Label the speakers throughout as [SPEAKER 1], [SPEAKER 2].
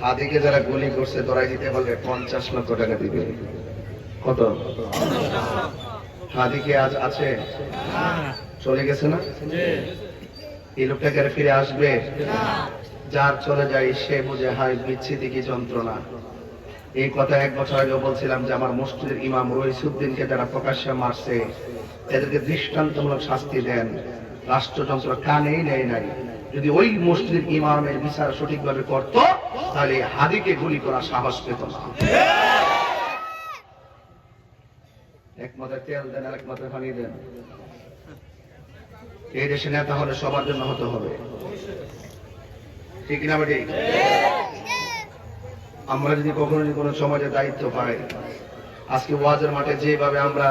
[SPEAKER 1] হাদিকে যারা গুলি করছে ধরাই দিতে বলবে 50 লক্ষ টাকা দিবে। কত? হাদিকে আজ আছে? চলে গেছে না? এই লোকটাকে আর ফিরে আসবে? যার চলে যায় সে বুঝে হায় বিচ্ছেদ কি যন্ত্রণা। এই কথা 1 বছর আগে বলছিলাম যে আমার মসজিদের ইমাম রইসুদ্দিনকে যারা প্রকাশ্যে মারছে এদেরকে দৃষ্টান্তমূলক শাস্তি দেন। রাষ্ট্রযন্ত্র কানেই নেয় নাই। যদি ওই মসজিদের ইমামের বিচার সঠিকভাবে করত তাহলে হাদিকে গুলি করার সাহস পেত না। এক মাথায় তেল দেন আর এক মাথায় পানি দেন। এই দেশে নেতা হলে সবার জন্য হতে হবে, ঠিক না বেটি? আমরা যদি কখনো কোনো সমাজে দায়িত্ব পাই, আজকে ওয়াজের মাঠে যেভাবে আমরা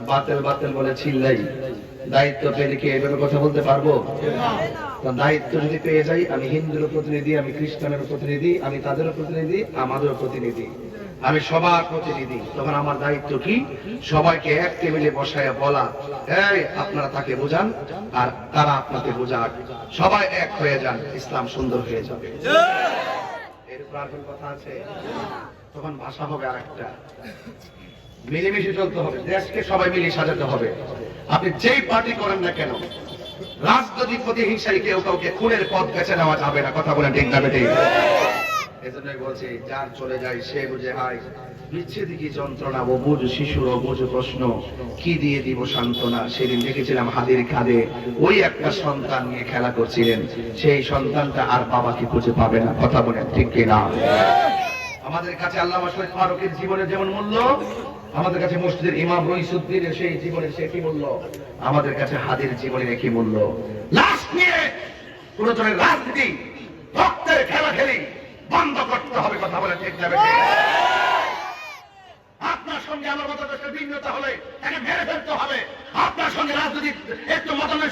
[SPEAKER 1] বাতেল বাতেল বলে চিল্লাই, দায়িত্ব পেলে কি এভাবে কথা বলতে পারবো? দায়িত্ব যদি পেয়ে যাই, আমি হিন্দুর প্রতিনিধি, আমি খ্রিস্টানের প্রতিনিধি, আমি তাদেরও প্রতিনিধি, আমাদেরও প্রতিনিধি, আমি সবার প্রতিনিধি, তখন আমার দায়িত্ব কি? সবাইকে এক টেবিলে বসায় বলা, এই আপনারা তাকে বোঝান আর তারা আপনাকে বোঝাক, সবাই এক হয়ে যান, ইসলাম সুন্দর হয়ে যাবে। এরপর আর কোন কথা আছে? তখন ভাষা হবে আরেকটা। মিলেমিশে চলতে হবে, দেশকে সবাই মিলে সাজাতে হবে। আপনি যেই পার্টি করেন না কেন, রাজনৈতিক প্রতিহিংসায় কেউ কাউকে খুনের পথ বেছে নেওয়া যাবে না। কথা বলেন ঠিক না বেঠিক? এজন্যই বলছি, যার চলে যায় সে বুঝে হায় বিচ্ছেদ কি যন্ত্রণা। ও বুঝ শিশুর অবুঝ প্রশ্ন, কি দিয়ে দিব সান্ত্বনা। সেদিন দেখেছিলাম হাদির কাঁধে ওই একটা সন্তান নিয়ে খেলা করছিলেন, সেই সন্তানটা আর বাবাকে খুঁজে পাবে না। কথা বলেন ঠিক কিনা? আমাদের কাছে আল্লামা শহীদ ফারুকের জীবনের যেমন মূল্য, আমাদের কাছে মসজিদের ইমাম রইসুদ্দিনের সেই জীবনের সে কি মূল্য, আমাদের কাছে হাদির জীবনের একই মূল্য। লাশ নিয়ে কোন ধরনের রাজনীতি, রক্তের খেলা খেলি বন্ধ করতে হবে। কথা বলে ঠিক যাবে। আপনার সঙ্গে আমার মতাদর্শের ভিন্নতা হলে তাকে মেরে ফেলতে হবে। আপনার সঙ্গে রাজনৈতিক একটু মতামত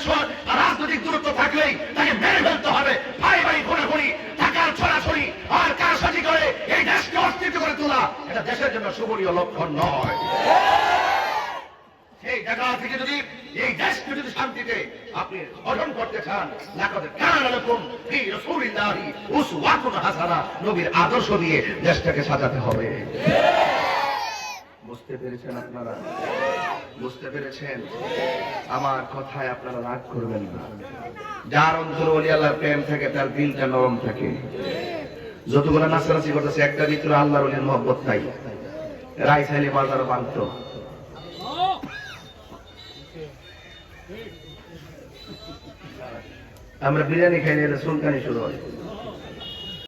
[SPEAKER 1] রাজনৈতিক দূরত্ব থাকলেই তাকে মেরে ফেলতে হবে। ভাই ভাই খুনাখুনি, টাকার ছড়াছড়ি আর কারসাজি করে এই দেশকে অস্তিত্ব করে তোলা, এটা দেশের জন্য শুভনীয় লক্ষণ নয়। সেই জায়গা থেকে যদি এই দেশকে যদি শান্তিতে আপনি অর্জন করতে চান, নবীর আদর্শ দিয়ে দেশটাকে সাজাতে হবে। বুঝতে পেরেছেন আপনারা? বুঝতে পেরেছেন? আমার কথায় আপনারা রাগ করবেন না। যার অন্তরে ওলি আল্লাহর প্রেম থাকে তার দিলটা নরম থাকে। যতগুলো নাচানাচি করতেছে একটার ভিতরে আল্লাহর ওলির মহব্বত নাই। রাই চাইলে বাজারও বাঁধত। আমরা বিরিয়ানি খাই নিয়ে সুলকানি শুরু হয়।